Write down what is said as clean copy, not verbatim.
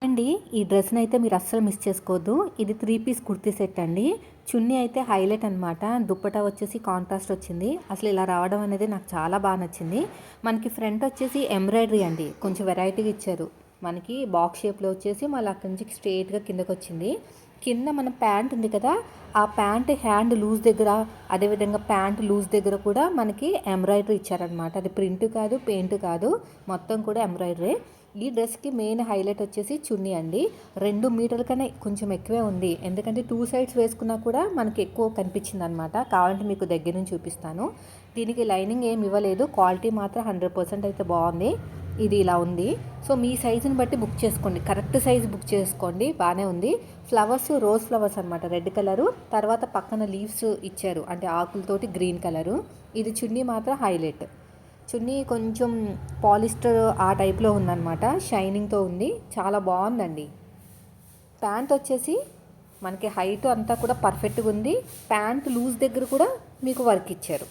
అండి ఈ డ్రెస్ని అయితే మీరు అస్సలు మిస్ చేసుకోవద్దు. ఇది 3 పీస్ కుర్తీ సెట్ అండి. చున్నీ అయితే హైలైట్ అనమాట. దుప్పటా వచ్చేసి కాంట్రాస్ట్ వచ్చింది. అసలు ఇలా రావడం అనేది నాకు చాలా బాగా నచ్చింది. మనకి ఫ్రంట్ వచ్చేసి ఎంబ్రాయిడరీ అండి, కొంచెం వెరైటీగా ఇచ్చారు. మనకి బాక్స్ షేప్లో వచ్చేసి మళ్ళీ అక్కడి నుంచి స్ట్రైట్గా కిందకు వచ్చింది. కింద మన ప్యాంట్ ఉంది కదా, ఆ ప్యాంట్ హ్యాండ్ లూజ్ దగ్గర, అదేవిధంగా ప్యాంట్ లూజ్ దగ్గర కూడా మనకి ఎంబ్రాయిడరీ ఇచ్చారనమాట. అది ప్రింట్ కాదు, పెయింట్ కాదు, మొత్తం కూడా ఎంబ్రాయిడరీ. ఈ డ్రెస్కి మెయిన్ హైలైట్ వచ్చేసి చున్నీ అండి. 2 మీటర్ల కన్నా కొంచెం ఎక్కువే ఉంది, ఎందుకంటే 2 సైడ్స్ వేసుకున్నా కూడా మనకి ఎక్కువ కనిపించింది అనమాట. కావాలంటే మీకు దగ్గర నుంచి చూపిస్తాను. దీనికి లైనింగ్ ఏమి ఇవ్వలేదు, క్వాలిటీ మాత్రం 100% అయితే బాగుంది. ఇది ఇలా ఉంది. సో మీ సైజుని బట్టి బుక్ చేసుకోండి, కరెక్ట్ సైజు బుక్ చేసుకోండి. బాగానే ఉంది. ఫ్లవర్స్ రోజ్ ఫ్లవర్స్ అనమాట, రెడ్ కలరు. తర్వాత పక్కన లీవ్స్ ఇచ్చారు, అంటే ఆకులతోటి గ్రీన్ కలరు. ఇది చున్నీ మాత్రం హైలైట్. చున్నీ కొంచెం పాలిస్టర్ ఆ టైప్లో ఉందన్నమాట, షైనింగ్తో ఉంది, చాలా బాగుందండి. ప్యాంట్ వచ్చేసి మనకి హైట్ అంతా కూడా పర్ఫెక్ట్గా ఉంది. ప్యాంట్ లూజ్ దగ్గర కూడా మీకు వర్క్ ఇచ్చారు.